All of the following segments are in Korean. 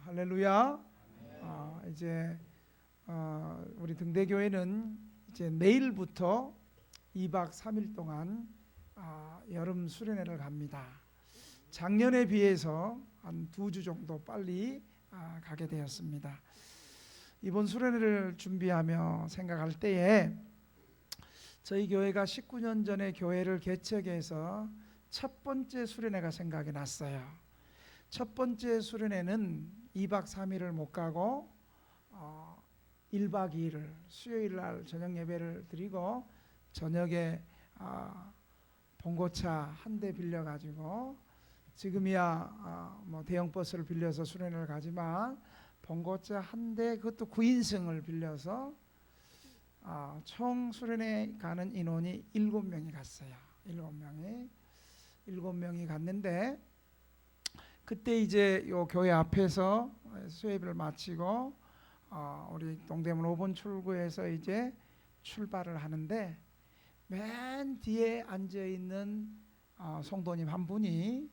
할렐루야. 이제 우리 등대교회는 이제 내일부터 2박 3일 동안 여름 수련회를 갑니다. 작년에 비해서 한 2주 정도 빨리 가게 되었습니다. 이번 수련회를 준비하며 생각할 때에 저희 교회가 19년 전에 교회를 개척해서 첫 번째 수련회가 생각이 났어요. 첫 번째 수련회는 2박 3일을 못 가고 1박 2일을 수요일 날 저녁 예배를 드리고 저녁에 봉고차 한 대 빌려가지고 지금이야 뭐 대형 버스를 빌려서 수련회를 가지만 봉고차 한 대 그것도 9인승을 빌려서 총 수련회 가는 인원이 7명이 갔어요. 7명이 갔는데 그때 이제 요 교회 앞에서 수요예배를 마치고 우리 동대문 5번 출구에서 이제 출발을 하는데 맨 뒤에 앉아 있는 성도님 한 분이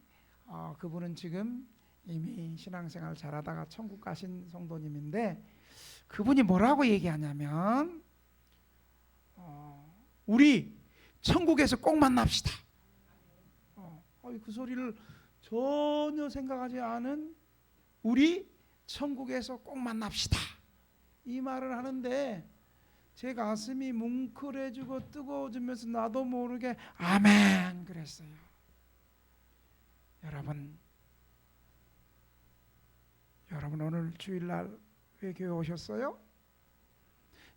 그분은 지금 이미 신앙생활 잘하다가 천국 가신 성도님인데 그분이 뭐라고 얘기하냐면 우리 천국에서 꼭 만납시다. 그 소리를 전혀 생각하지 않은 우리 천국에서 꼭 만납시다 이 말을 하는데 제 가슴이 뭉클해지고 뜨거워지면서 나도 모르게 아멘 그랬어요. 여러분 오늘 주일날 왜 교회 오셨어요?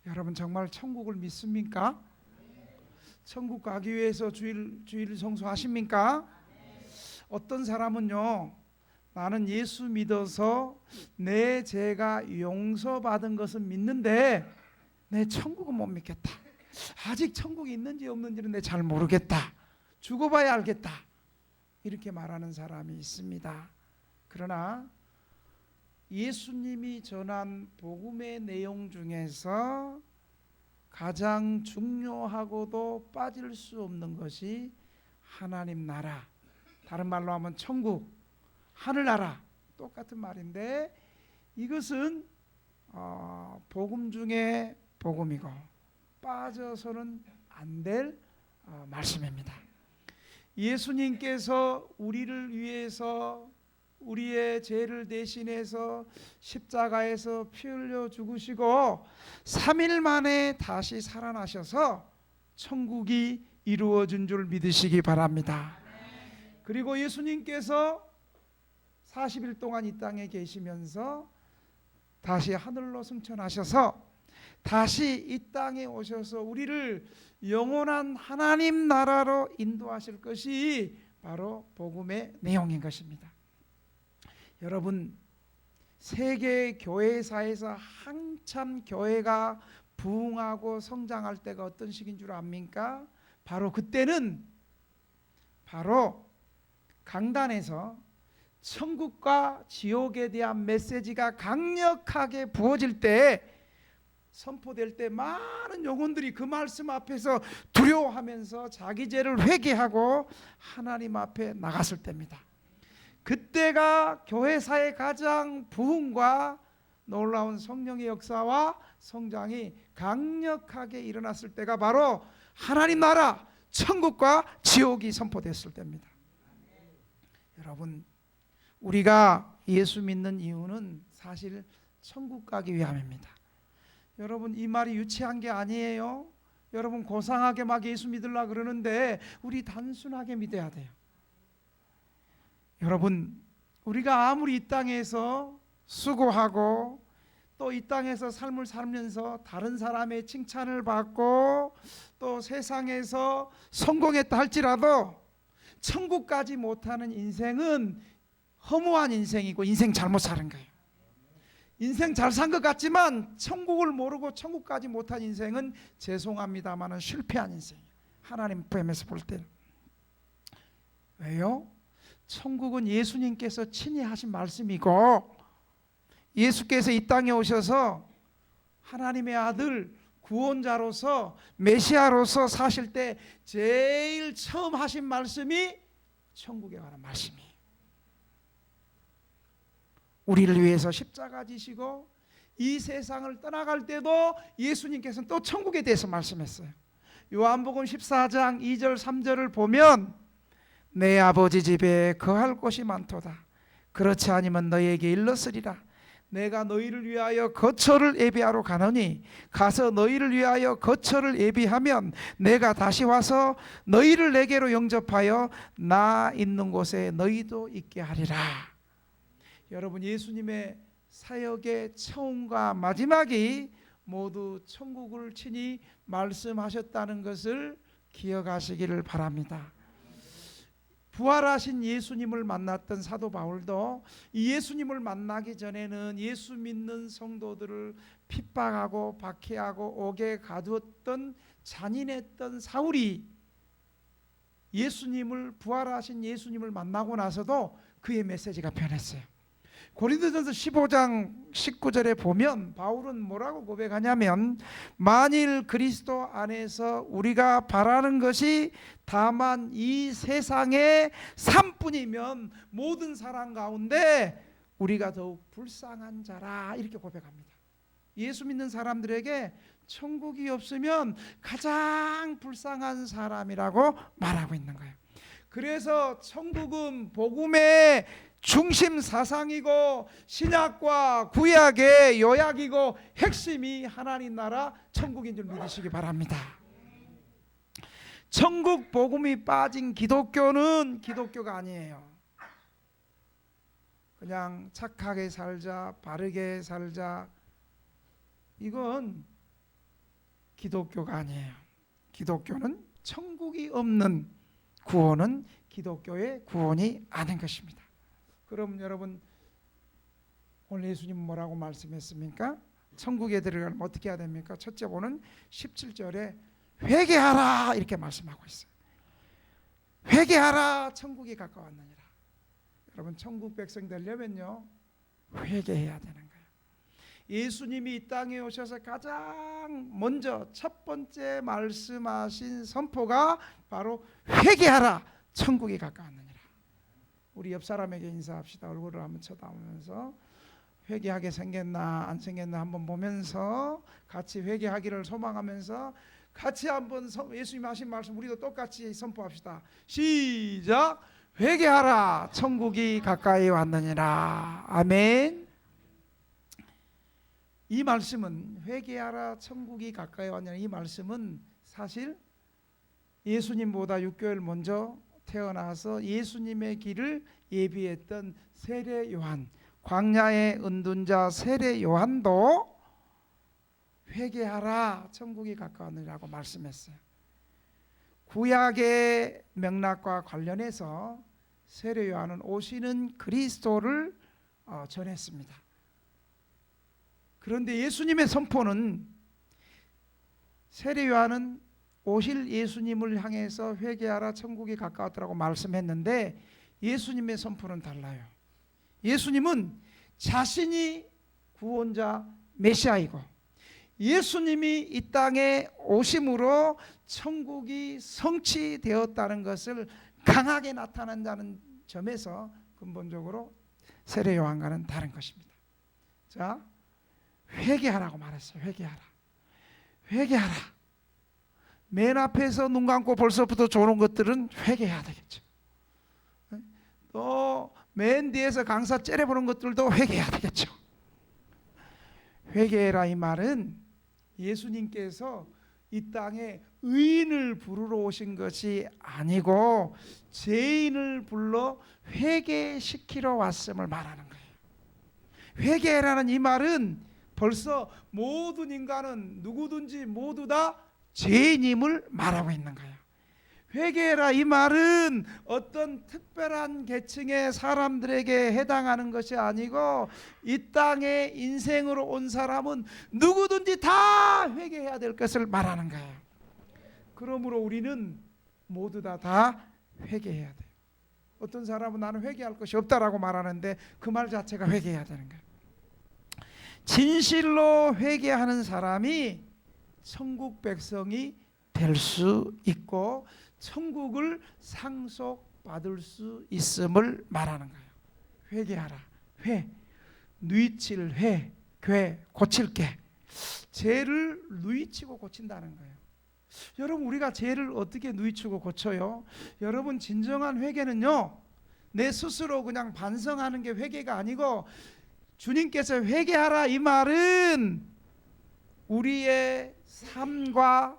여러분 정말 천국을 믿습니까? 천국 가기 위해서 주일 성수하십니까? 어떤 사람은요, 나는 예수 믿어서 내 죄가 용서받은 것은 믿는데 내 천국은 못 믿겠다. 아직 천국이 있는지 없는지는 내 잘 모르겠다. 죽어봐야 알겠다. 이렇게 말하는 사람이 있습니다. 그러나 예수님이 전한 복음의 내용 중에서 가장 중요하고도 빠질 수 없는 것이 하나님 나라, 다른 말로 하면 천국, 하늘나라 똑같은 말인데 이것은 복음 중에 복음이고 빠져서는 안 될 말씀입니다. 예수님께서 우리를 위해서 우리의 죄를 대신해서 십자가에서 피 흘려 죽으시고 3일 만에 다시 살아나셔서 천국이 이루어진 줄 믿으시기 바랍니다. 그리고 예수님께서 40일 동안 이 땅에 계시면서 다시 하늘로 승천하셔서 다시 이 땅에 오셔서 우리를 영원한 하나님 나라로 인도하실 것이 바로 복음의 내용인 것입니다. 여러분, 세계 교회사에서 한참 교회가 부흥하고 성장할 때가 어떤 시기인 줄 압니까? 바로 그때는 바로 강단에서 천국과 지옥에 대한 메시지가 강력하게 부어질 때, 선포될 때 많은 영혼들이 그 말씀 앞에서 두려워하면서 자기 죄를 회개하고 하나님 앞에 나갔을 때입니다. 그때가 교회사의 가장 부흥과 놀라운 성령의 역사와 성장이 강력하게 일어났을 때가 바로 하나님 나라, 천국과 지옥이 선포됐을 때입니다. 여러분, 우리가 예수 믿는 이유는 사실 천국 가기 위함입니다. 여러분, 이 말이 유치한 게 아니에요. 여러분 고상하게 막 예수 믿으려고 그러는데 우리 단순하게 믿어야 돼요. 여러분, 우리가 아무리 이 땅에서 수고하고 또 이 땅에서 삶을 살면서 다른 사람의 칭찬을 받고 또 세상에서 성공했다 할지라도 천국 가지 못하는 인생은 허무한 인생이고 인생 잘못 사는 거예요. 인생 잘 산 것 같지만 천국을 모르고 천국 가지 못한 인생은 죄송합니다마는 실패한 인생이에요. 하나님 뱀에서 볼 때는. 왜요? 천국은 예수님께서 친히 하신 말씀이고 예수께서 이 땅에 오셔서 하나님의 아들 구원자로서 메시아로서 사실 때 제일 처음 하신 말씀이 천국에 관한 말씀이에요. 우리를 위해서 십자가 지시고 이 세상을 떠나갈 때도 예수님께서는 또 천국에 대해서 말씀했어요. 요한복음 14장 2절 3절을 보면 내 아버지 집에 거할 곳이 많도다. 그렇지 아니면 너희에게 일렀으리라. 내가 너희를 위하여 거처를 예비하러 가노니 가서 너희를 위하여 거처를 예비하면 내가 다시 와서 너희를 내게로 영접하여 나 있는 곳에 너희도 있게 하리라. 여러분, 예수님의 사역의 처음과 마지막이 모두 천국을 친히 말씀하셨다는 것을 기억하시기를 바랍니다. 부활하신 예수님을 만났던 사도 바울도 이 예수님을 만나기 전에는 예수 믿는 성도들을 핍박하고 박해하고 옥에 가두었던 잔인했던 사울이 예수님을, 부활하신 예수님을 만나고 나서도 그의 메시지가 변했어요. 고린도전서 15장 19절에 보면 바울은 뭐라고 고백하냐면 만일 그리스도 안에서 우리가 바라는 것이 다만 이 세상의 삶뿐이면 모든 사람 가운데 우리가 더욱 불쌍한 자라, 이렇게 고백합니다. 예수 믿는 사람들에게 천국이 없으면 가장 불쌍한 사람이라고 말하고 있는 거예요. 그래서 천국은 복음의 중심 사상이고 신약과 구약의 요약이고 핵심이 하나님 나라 천국인 줄 믿으시기 바랍니다. 천국 복음이 빠진 기독교는 기독교가 아니에요. 그냥 착하게 살자, 바르게 살자, 이건 기독교가 아니에요. 기독교는 천국이 없는 구원은 기독교의 구원이 아닌 것입니다. 그럼 여러분, 오늘 예수님은 뭐라고 말씀했습니까? 천국에 들어가면 어떻게 해야 됩니까? 첫째 보는 17절에 회개하라, 이렇게 말씀하고 있어요. 회개하라, 천국이 가까웠느니라. 여러분, 천국 백성 되려면요 회개해야 되는 거예요. 예수님이 이 땅에 오셔서 가장 먼저 첫 번째 말씀하신 선포가 바로 회개하라, 천국이 가까웠느니라. 우리 옆 사람에게 인사합시다. 얼굴을 한번 쳐다보면서 회개하게 생겼나 안 생겼나 한번 보면서 같이 회개하기를 소망하면서 같이 한번 예수님 하신 말씀 우리도 똑같이 선포합시다. 시작. 회개하라, 천국이 가까이 왔느니라. 아멘. 이 말씀은, 회개하라 천국이 가까이 왔느니라, 이 말씀은 사실 예수님보다 6개월 먼저 태어나서 예수님의 길을 예비했던 세례 요한, 광야의 은둔자 세례 요한도 회개하라, 천국이 가까웠느니라고 말씀했어요. 구약의 맥락과 관련해서 세례 요한은 오시는 그리스도를 전했습니다. 그런데 예수님의 선포는, 세례 요한은 오실 예수님을 향해서 회개하라, 천국이 가까웠다고 말씀했는데 예수님의 선포는 달라요. 예수님은 자신이 구원자 메시아이고 예수님이 이 땅에 오심으로 천국이 성취되었다는 것을 강하게 나타낸다는 점에서 근본적으로 세례 요한과는 다른 것입니다. 자, 회개하라고 말했어요. 회개하라. 회개하라. 맨 앞에서 눈 감고 벌써부터 좋은 것들은 회개해야 되겠죠. 또 맨 뒤에서 강사 째려보는 것들도 회개해야 되겠죠. 회개해라, 이 말은 예수님께서 이 땅에 의인을 부르러 오신 것이 아니고 죄인을 불러 회개시키러 왔음을 말하는 거예요. 회개해라는 이 말은 벌써 모든 인간은 누구든지 모두 다 죄인임을 말하고 있는 거예요. 회개해라, 이 말은 어떤 특별한 계층의 사람들에게 해당하는 것이 아니고 이 땅에 인생으로 온 사람은 누구든지 다 회개해야 될 것을 말하는 거예요. 그러므로 우리는 모두 다 회개해야 돼요. 어떤 사람은 나는 회개할 것이 없다라고 말하는데 그 말 자체가 회개해야 되는 거예요. 진실로 회개하는 사람이 천국 백성이 될 수 있고 천국을 상속받을 수 있음을 말하는 거예요. 회개하라. 누이칠 괴 고칠게. 죄를 누이치고 고친다는 거예요. 여러분, 우리가 죄를 어떻게 누이치고 고쳐요? 여러분, 진정한 회개는요, 내 스스로 그냥 반성하는 게 회개가 아니고, 주님께서 회개하라 이 말은 우리의 삶과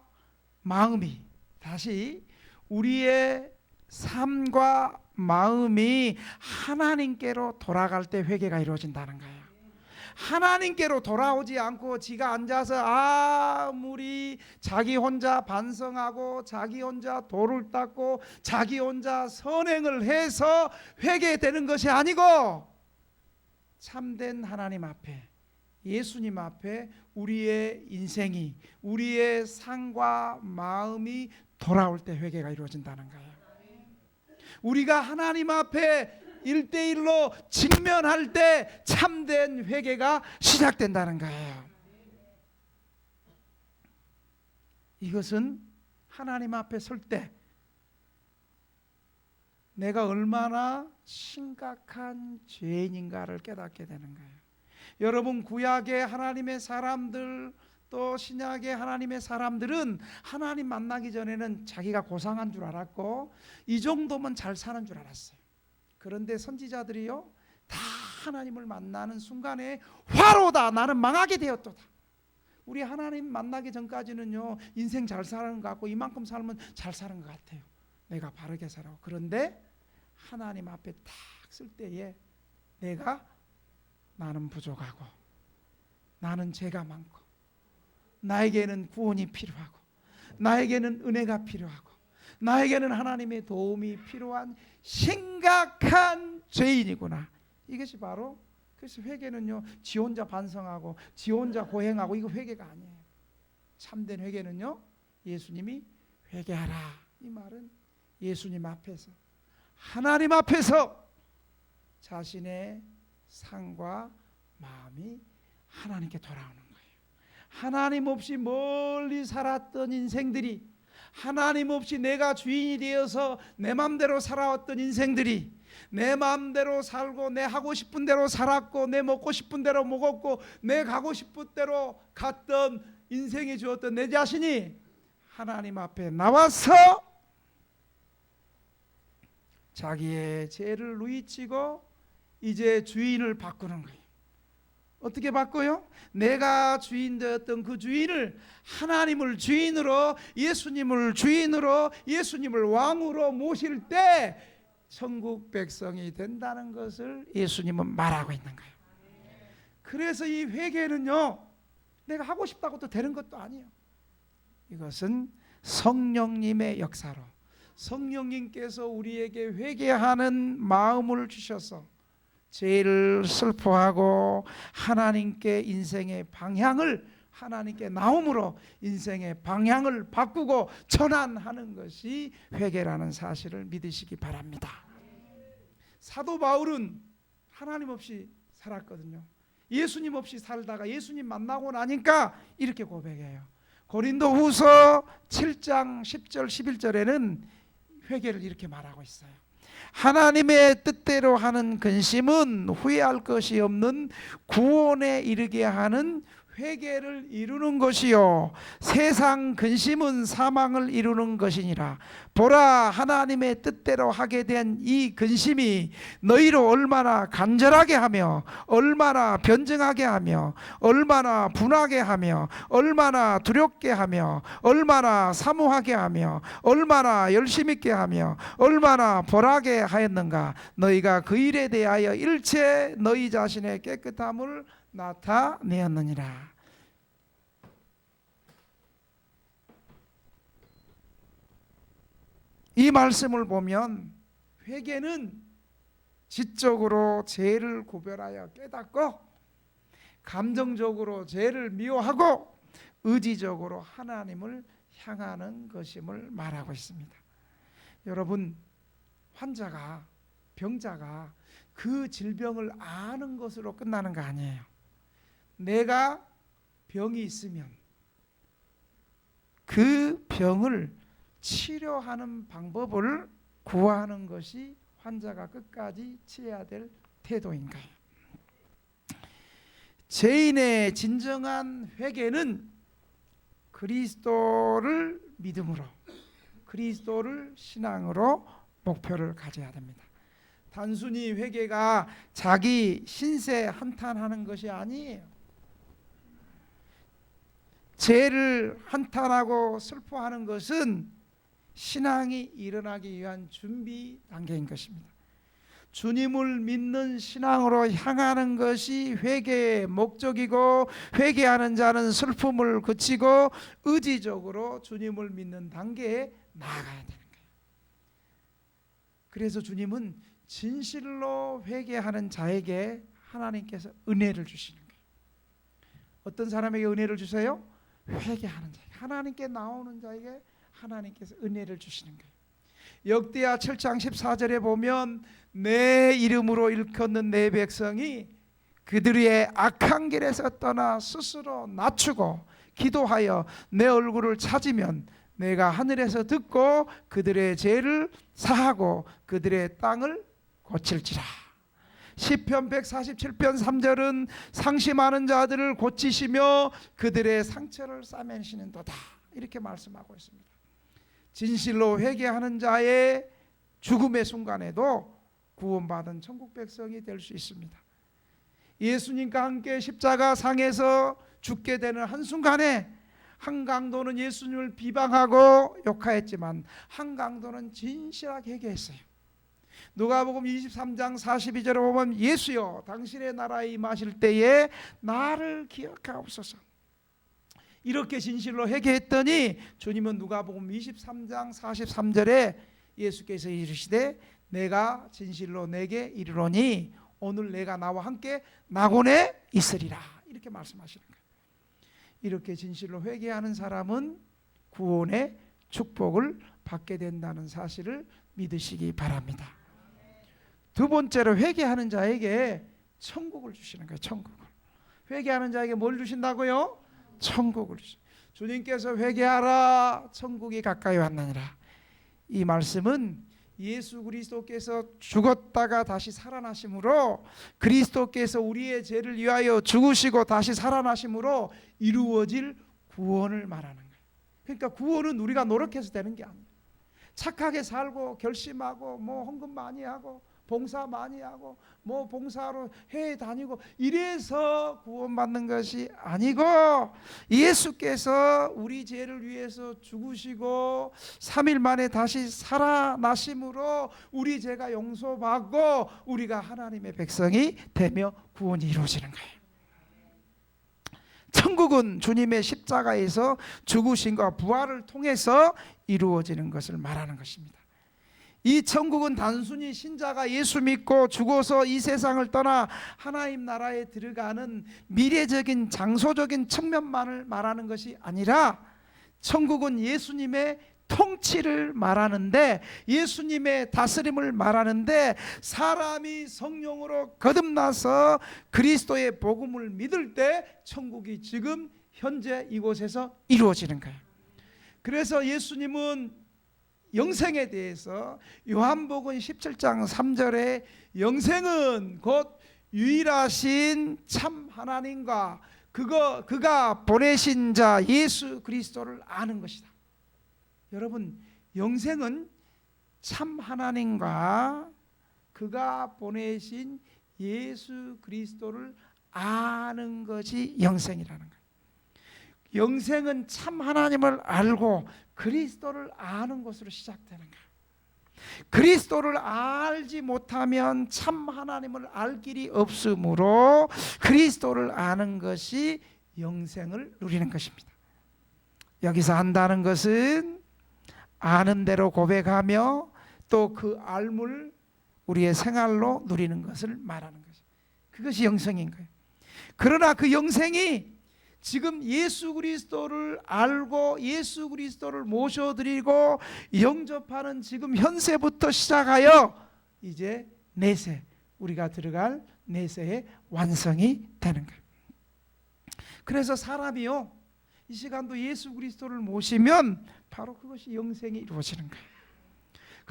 마음이, 다시 우리의 삶과 마음이 하나님께로 돌아갈 때 회개가 이루어진다는 거예요. 하나님께로 돌아오지 않고 지가 앉아서 아무리 자기 혼자 반성하고 자기 혼자 도를 닦고 자기 혼자 선행을 해서 회개되는 것이 아니고, 참된 하나님 앞에, 예수님 앞에 우리의 인생이, 우리의 삶과 마음이 돌아올 때 회개가 이루어진다는 거예요. 우리가 하나님 앞에 1대1로 직면할 때 참된 회개가 시작된다는 거예요. 이것은 하나님 앞에 설 때 내가 얼마나 심각한 죄인인가를 깨닫게 되는 거예요. 여러분, 구약의 하나님의 사람들, 또 신약의 하나님의 사람들은 하나님 만나기 전에는 자기가 고상한 줄 알았고 이 정도면 잘 사는 줄 알았어요. 그런데 선지자들이요, 다 하나님을 만나는 순간에 화로다, 나는 망하게 되었도다. 우리 하나님 만나기 전까지는요, 인생 잘 사는 것 같고 이만큼 살면 잘 사는 것 같아요. 내가 바르게 살아고. 그런데 하나님 앞에 딱 쓸 때에 나는 부족하고 나는 죄가 많고 나에게는 구원이 필요하고 나에게는 은혜가 필요하고 나에게는 하나님의 도움이 필요한 심각한 죄인이구나. 이것이 바로, 그래서 회개는요, 지 혼자 반성하고 지 혼자 고행하고 이거 회개가 아니에요. 참된 회개는요, 예수님이 회개하라 이 말은 예수님 앞에서, 하나님 앞에서 자신의 삶과 마음이 하나님께 돌아오는 거예요. 하나님 없이 멀리 살았던 인생들이, 하나님 없이 내가 주인이 되어서 내 마음대로 살아왔던 인생들이, 내 마음대로 살고 내 하고 싶은 대로 살았고 내 먹고 싶은 대로 먹었고 내 가고 싶은 대로 갔던 인생이 주었던 내 자신이 하나님 앞에 나와서 자기의 죄를 누이치고 이제 주인을 바꾸는 거예요. 어떻게 바꿔요? 내가 주인 되었던 그 주인을, 하나님을 주인으로, 예수님을 주인으로, 예수님을 왕으로 모실 때 천국 백성이 된다는 것을 예수님은 말하고 있는 거예요. 그래서 이 회개는요, 내가 하고 싶다고 또 되는 것도 아니에요. 이것은 성령님의 역사로, 성령님께서 우리에게 회개하는 마음을 주셔서 죄를 슬퍼하고 하나님께 인생의 방향을, 하나님께 나옴으로 인생의 방향을 바꾸고 전환하는 것이 회개라는 사실을 믿으시기 바랍니다. 사도 바울은 하나님 없이 살았거든요. 예수님 없이 살다가 예수님 만나고 나니까 이렇게 고백해요. 고린도후서 7장 10절 11절에는 회개를 이렇게 말하고 있어요. 하나님의 뜻대로 하는 근심은 후회할 것이 없는 구원에 이르게 하는 회개를 이루는 것이요, 세상 근심은 사망을 이루는 것이니라. 보라, 하나님의 뜻대로 하게 된 이 근심이 너희로 얼마나 간절하게 하며 얼마나 변증하게 하며 얼마나 분하게 하며 얼마나 두렵게 하며 얼마나 사모하게 하며 얼마나 열심 있게 하며 얼마나 벌하게 하였는가. 너희가 그 일에 대하여 일체 너희 자신의 깨끗함을 나타내었느니라. 이 말씀을 보면 회개는 지적으로 죄를 구별하여 깨닫고 감정적으로 죄를 미워하고 의지적으로 하나님을 향하는 것임을 말하고 있습니다. 여러분, 환자가, 병자가 그 질병을 아는 것으로 끝나는 거 아니에요. 내가 병이 있으면 그 병을 치료하는 방법을 구하는 것이 환자가 끝까지 취해야 될 태도인 거예요. 죄인의 진정한 회개는 그리스도를 믿음으로, 그리스도를 신앙으로 목표를 가져야 됩니다. 단순히 회개가 자기 신세 한탄하는 것이 아니에요. 죄를 한탄하고 슬퍼하는 것은 신앙이 일어나기 위한 준비 단계인 것입니다. 주님을 믿는 신앙으로 향하는 것이 회개의 목적이고, 회개하는 자는 슬픔을 그치고 의지적으로 주님을 믿는 단계에 나아가야 되는 거예요. 그래서 주님은 진실로 회개하는 자에게 하나님께서 은혜를 주시는 거예요. 어떤 사람에게 은혜를 주세요? 회개하는 자, 하나님께 나오는 자에게 하나님께서 은혜를 주시는 거예요. 역대하 7장 14절에 보면 내 이름으로 일컫는 내 백성이 그들의 악한 길에서 떠나 스스로 낮추고 기도하여 내 얼굴을 찾으면 내가 하늘에서 듣고 그들의 죄를 사하고 그들의 땅을 고칠지라. 시편 147편 3절은 상심하는 자들을 고치시며 그들의 상처를 싸매시는도다, 이렇게 말씀하고 있습니다. 진실로 회개하는 자의 죽음의 순간에도 구원받은 천국 백성이 될 수 있습니다. 예수님과 함께 십자가 상에서 죽게 되는 한순간에 한강도는 예수님을 비방하고 욕하였지만 한강도는 진실하게 회개했어요. 누가복음 23장 42절에 보면 예수여 당신의 나라에 임하실 때에 나를 기억하옵소서, 이렇게 진실로 회개했더니 주님은 누가복음 23장 43절에 예수께서 이르시되 내가 진실로 내게 이르노니 오늘 내가 나와 함께 낙원에 있으리라, 이렇게 말씀하시는 거예요. 이렇게 진실로 회개하는 사람은 구원의 축복을 받게 된다는 사실을 믿으시기 바랍니다. 두 번째로 회개하는 자에게 천국을 주시는 거예요. 천국을. 회개하는 자에게 뭘 주신다고요? 천국을 주시는. 주님께서 회개하라 천국이 가까이 왔느니라. 이 말씀은 예수 그리스도께서 죽었다가 다시 살아나심으로, 그리스도께서 우리의 죄를 위하여 죽으시고 다시 살아나심으로 이루어질 구원을 말하는 거예요. 그러니까 구원은 우리가 노력해서 되는 게 아니에요. 착하게 살고 결심하고 뭐 헌금 많이 하고 봉사 많이 하고 뭐 봉사로 해외 다니고 이래서 구원받는 것이 아니고, 예수께서 우리 죄를 위해서 죽으시고 3일 만에 다시 살아나심으로 우리 죄가 용서받고 우리가 하나님의 백성이 되며 구원이 이루어지는 거예요. 천국은 주님의 십자가에서 죽으심과 부활을 통해서 이루어지는 것을 말하는 것입니다. 이 천국은 단순히 신자가 예수 믿고 죽어서 이 세상을 떠나 하나님 나라에 들어가는 미래적인 장소적인 측면만을 말하는 것이 아니라, 천국은 예수님의 통치를 말하는데, 예수님의 다스림을 말하는데, 사람이 성령으로 거듭나서 그리스도의 복음을 믿을 때 천국이 지금 현재 이곳에서 이루어지는 거예요. 그래서 예수님은 영생에 대해서 요한복음 17장 3절에 영생은 곧 유일하신 참 하나님과 그가 보내신 자 예수 그리스도를 아는 것이다. 여러분, 영생은 참 하나님과 그가 보내신 예수 그리스도를 아는 것이 영생이라는 거예요. 영생은 참 하나님을 알고 그리스도를 아는 것으로 시작되는 거예요. 그리스도를 알지 못하면 참 하나님을 알 길이 없으므로 그리스도를 아는 것이 영생을 누리는 것입니다. 여기서 안다는 것은 아는 대로 고백하며 또 그 알물 우리의 생활로 누리는 것을 말하는 것이죠. 그것이 영생인 거예요. 그러나 그 영생이 지금 예수 그리스도를 알고 예수 그리스도를 모셔드리고 영접하는 지금 현세부터 시작하여 이제 내세, 우리가 들어갈 내세의 완성이 되는 거예요. 그래서 사람이요, 이 시간도 예수 그리스도를 모시면 바로 그것이 영생이 이루어지는 거예요.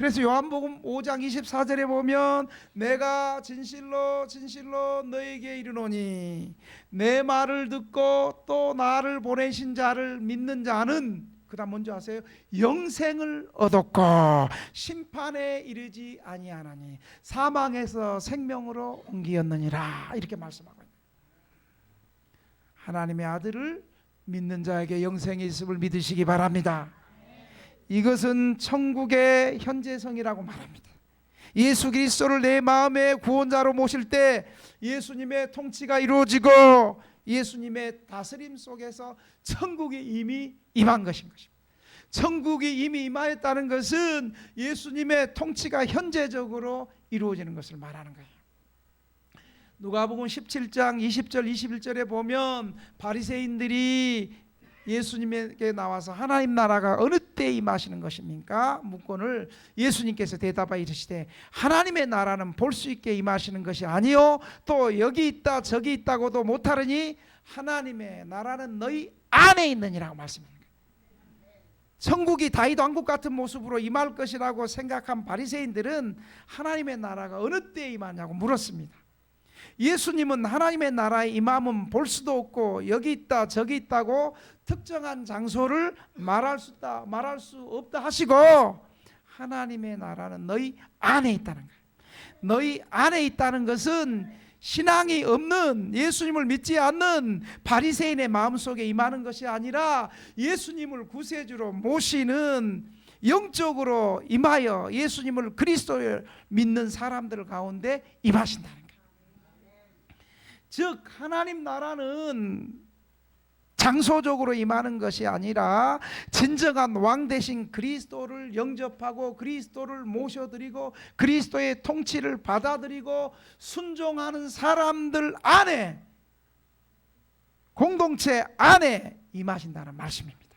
그래서 요한복음 5장 24절에 보면 내가 진실로 진실로 너에게 이르노니 내 말을 듣고 또 나를 보내신 자를 믿는 자는 그 다음 먼저 하세요. 영생을 얻었고 심판에 이르지 아니하나니 사망에서 생명으로 옮기었느니라 이렇게 말씀하고 있습니다. 하나님의 아들을 믿는 자에게 영생이 있음을 믿으시기 바랍니다. 이것은 천국의 현재성이라고 말합니다. 예수 그리스도를 내 마음의 구원자로 모실 때 예수님의 통치가 이루어지고 예수님의 다스림 속에서 천국이 이미 임한 것인 것입니다. 천국이 이미 임하였다는 것은 예수님의 통치가 현재적으로 이루어지는 것을 말하는 거예요. 누가복음 17장 20절 21절에 보면 바리새인들이 예수님에게 나와서 하나님 나라가 어느 때 임하시는 것입니까? 묻건을 예수님께서 대답하여 이르시되 하나님의 나라는 볼 수 있게 임하시는 것이 아니요 또 여기 있다 저기 있다고도 못하르니 하나님의 나라는 너희 안에 있느니라고 말씀합니다. 천국이 다윗 왕국 같은 모습으로 임할 것이라고 생각한 바리새인들은 하나님의 나라가 어느 때 임하냐고 물었습니다. 예수님은 하나님의 나라에 임함은 볼 수도 없고 여기 있다 저기 있다고 특정한 장소를 말할 수 없다 하시고 하나님의 나라는 너희 안에 있다는 거예요. 너희 안에 있다는 것은 신앙이 없는 예수님을 믿지 않는 바리새인의 마음속에 임하는 것이 아니라 예수님을 구세주로 모시는 영적으로 임하여 예수님을 그리스도를 믿는 사람들 가운데 임하신다는 거예요. 즉 하나님 나라는 장소적으로 임하는 것이 아니라 진정한 왕 대신 그리스도를 영접하고 그리스도를 모셔드리고 그리스도의 통치를 받아들이고 순종하는 사람들 안에 공동체 안에 임하신다는 말씀입니다.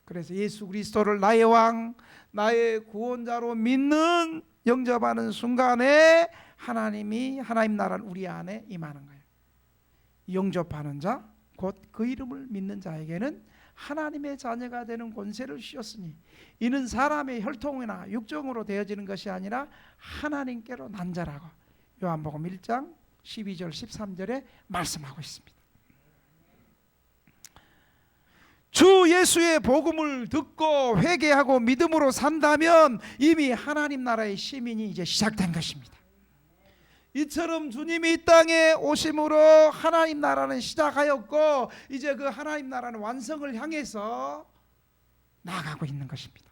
그래서 예수 그리스도를 나의 왕 나의 구원자로 믿는 영접하는 순간에 하나님 나라는 우리 안에 임하는 거예요. 영접하는 자 곧 그 이름을 믿는 자에게는 하나님의 자녀가 되는 권세를 주셨으니 이는 사람의 혈통이나 육정으로 되어지는 것이 아니라 하나님께로 난 자라고 요한복음 1장 12절 13절에 말씀하고 있습니다. 주 예수의 복음을 듣고 회개하고 믿음으로 산다면 이미 하나님 나라의 시민이 이제 시작된 것입니다. 이처럼 주님이 이 땅에 오심으로 하나님 나라는 시작하였고 이제 그 하나님 나라는 완성을 향해서 나아가고 있는 것입니다.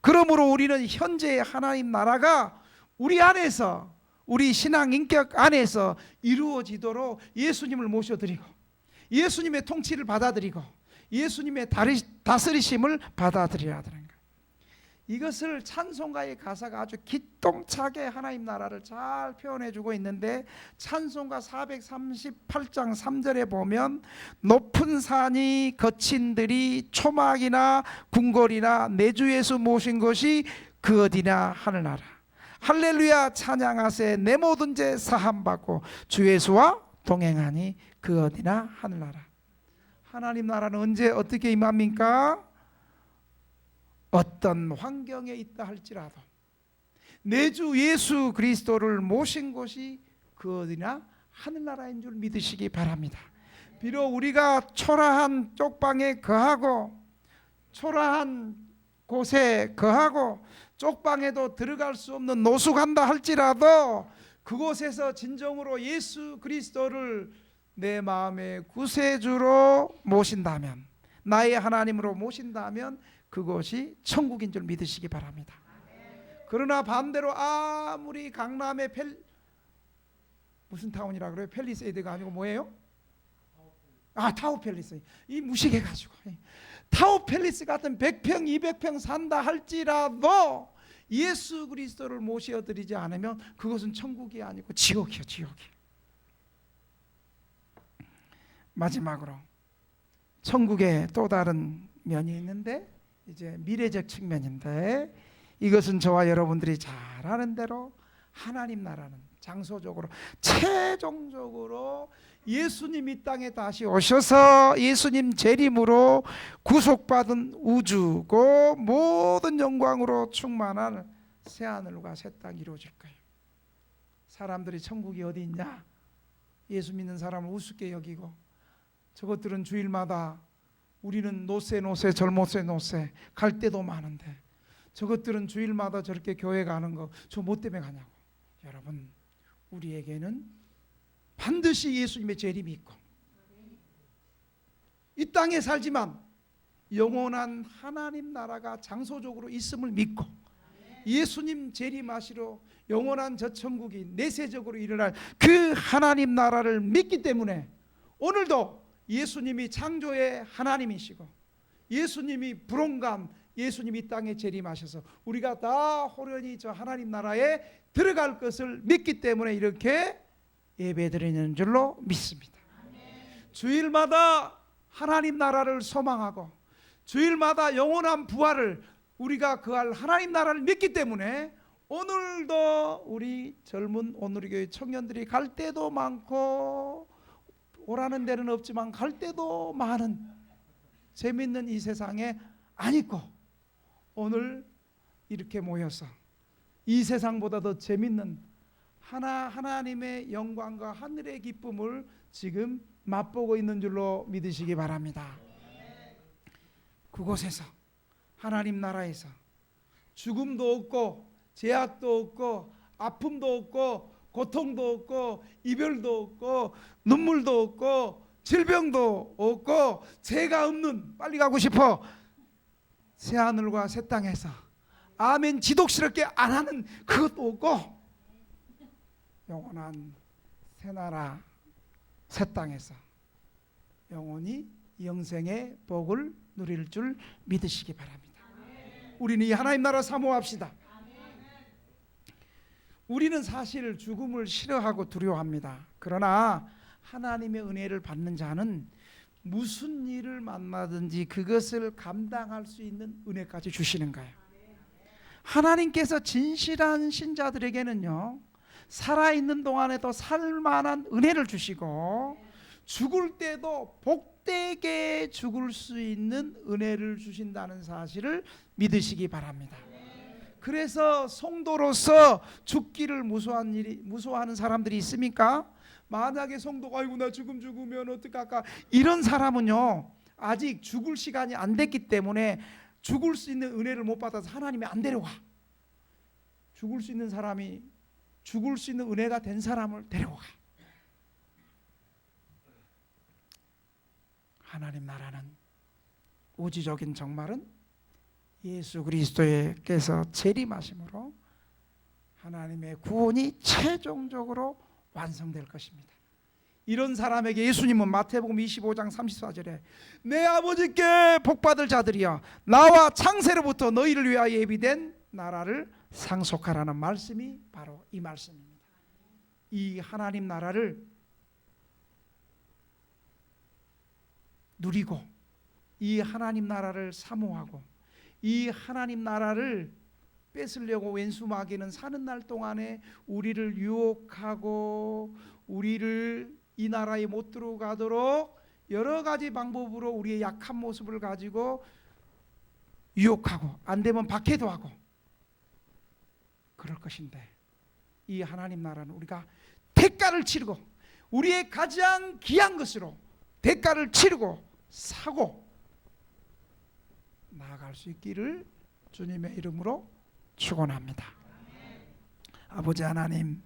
그러므로 우리는 현재의 하나님 나라가 우리 안에서 우리 신앙 인격 안에서 이루어지도록 예수님을 모셔드리고 예수님의 통치를 받아들이고 예수님의 다스리심을 받아들여야 되는 거예요. 이것을 찬송가의 가사가 아주 기똥차게 하나님 나라를 잘 표현해주고 있는데 찬송가 438장 3절에 보면 높은 산이 거친 들이 초막이나 궁궐이나 내 주 예수 모신 것이 그 어디나 하늘나라 할렐루야 찬양하세 내 모든 죄 사함받고 주 예수와 동행하니 그 어디나 하늘나라. 하나님 나라는 언제 어떻게 임합니까? 어떤 환경에 있다 할지라도 내 주 예수 그리스도를 모신 곳이 그 어디나 하늘나라인 줄 믿으시기 바랍니다. 비록 우리가 초라한 쪽방에 거하고 초라한 곳에 거하고 쪽방에도 들어갈 수 없는 노숙한다 할지라도 그곳에서 진정으로 예수 그리스도를 내 마음의 구세주로 모신다면 나의 하나님으로 모신다면 그것이 천국인 줄 믿으시기 바랍니다. 그러나 반대로 아무리 강남의 무슨 타운이라 그래요? 팰리세이드가 아니고 뭐예요? 타워 팰리스. 이 무식해가지고 타워 팰리스 같은 100평 200평 산다 할지라도 예수 그리스도를 모셔드리지 않으면 그것은 천국이 아니고 지옥이요 지옥이요. 마지막으로 천국의 또 다른 면이 있는데 이제 미래적 측면인데 이것은 저와 여러분들이 잘 아는 대로 하나님 나라는 장소적으로 최종적으로 예수님 이 땅에 다시 오셔서 예수님 재림으로 구속받은 우주고 모든 영광으로 충만한 새하늘과 새 땅이 이루어질 거예요. 사람들이 천국이 어디 있냐? 예수 믿는 사람을 우습게 여기고, 저것들은 주일마다 우리는 노세 젊었세 노세 갈 때도 많은데, 저것들은 주일마다 저렇게 교회 가는 거 저 뭐 때문에 가냐고. 여러분, 우리에게는 반드시 예수님의 재림이 있고, 이 땅에 살지만 영원한 하나님 나라가 장소적으로 있음을 믿고, 예수님 재림하시러 영원한 저 천국이 내세적으로 일어날 그 하나님 나라를 믿기 때문에 오늘도 예수님이 창조의 하나님이시고, 예수님이 불온감, 예수님이 땅에 재림하셔서 우리가 다 호련히 저 하나님 나라에 들어갈 것을 믿기 때문에 이렇게 예배드리는 줄로 믿습니다. 주일마다 하나님 나라를 소망하고, 주일마다 영원한 부활을 우리가 그할 하나님 나라를 믿기 때문에 오늘도 우리 젊은 오늘의 교회 청년들이 갈 때도 많고 오라는 데는 없지만 갈 때도 많은 재밌는 이 세상에 안 있고, 오늘 이렇게 모여서 이 세상보다 더 재밌는 하나님의 영광과 하늘의 기쁨을 지금 맛보고 있는 줄로 믿으시기 바랍니다. 그곳에서 하나님 나라에서 죽음도 없고 제약도 없고 아픔도 없고 고통도 없고 이별도 없고 눈물도 없고 질병도 없고 죄가 없는, 빨리 가고 싶어, 새하늘과 새 땅에서 아멘 지독스럽게 안 하는 그것도 없고 영원한 새나라 새 땅에서 영원히 영생의 복을 누릴 줄 믿으시기 바랍니다. 우리는 이 하나님 나라 사모합시다. 우리는 사실 죽음을 싫어하고 두려워합니다. 그러나 하나님의 은혜를 받는 자는 무슨 일을 만나든지 그것을 감당할 수 있는 은혜까지 주시는 거예요. 하나님께서 진실한 신자들에게는요, 살아있는 동안에도 살만한 은혜를 주시고 죽을 때도 복되게 죽을 수 있는 은혜를 주신다는 사실을 믿으시기 바랍니다. 그래서 성도로서 죽기를 무서워하는 사람들이 있습니까? 만약에 성도가 아이고 나 죽으면 어떡할까, 이런 사람은요 아직 죽을 시간이 안 됐기 때문에 죽을 수 있는 은혜를 못 받아서 하나님이 안 데려와. 죽을 수 있는 사람이 죽을 수 있는 은혜가 된 사람을 데려와. 하나님 나라는 우주적인 정말은 예수 그리스도께서 재림하심으로 하나님의 구원이 최종적으로 완성될 것입니다. 이런 사람에게 예수님은 마태복음 25장 34절에 내 아버지께 복받을 자들이여 나와 창세로부터 너희를 위하여 예비된 나라를 상속하라는 말씀이 바로 이 말씀입니다. 이 하나님 나라를 누리고 이 하나님 나라를 사모하고 이 하나님 나라를 뺏으려고 왼수 마귀는 사는 날 동안에 우리를 유혹하고 우리를 이 나라에 못 들어가도록 여러 가지 방법으로 우리의 약한 모습을 가지고 유혹하고 안 되면 박해도 하고 그럴 것인데, 이 하나님 나라는 우리가 대가를 치르고 우리의 가장 귀한 것으로 대가를 치르고 사고 나아갈 수 있기를 주님의 이름으로 축원합니다. 아버지 하나님,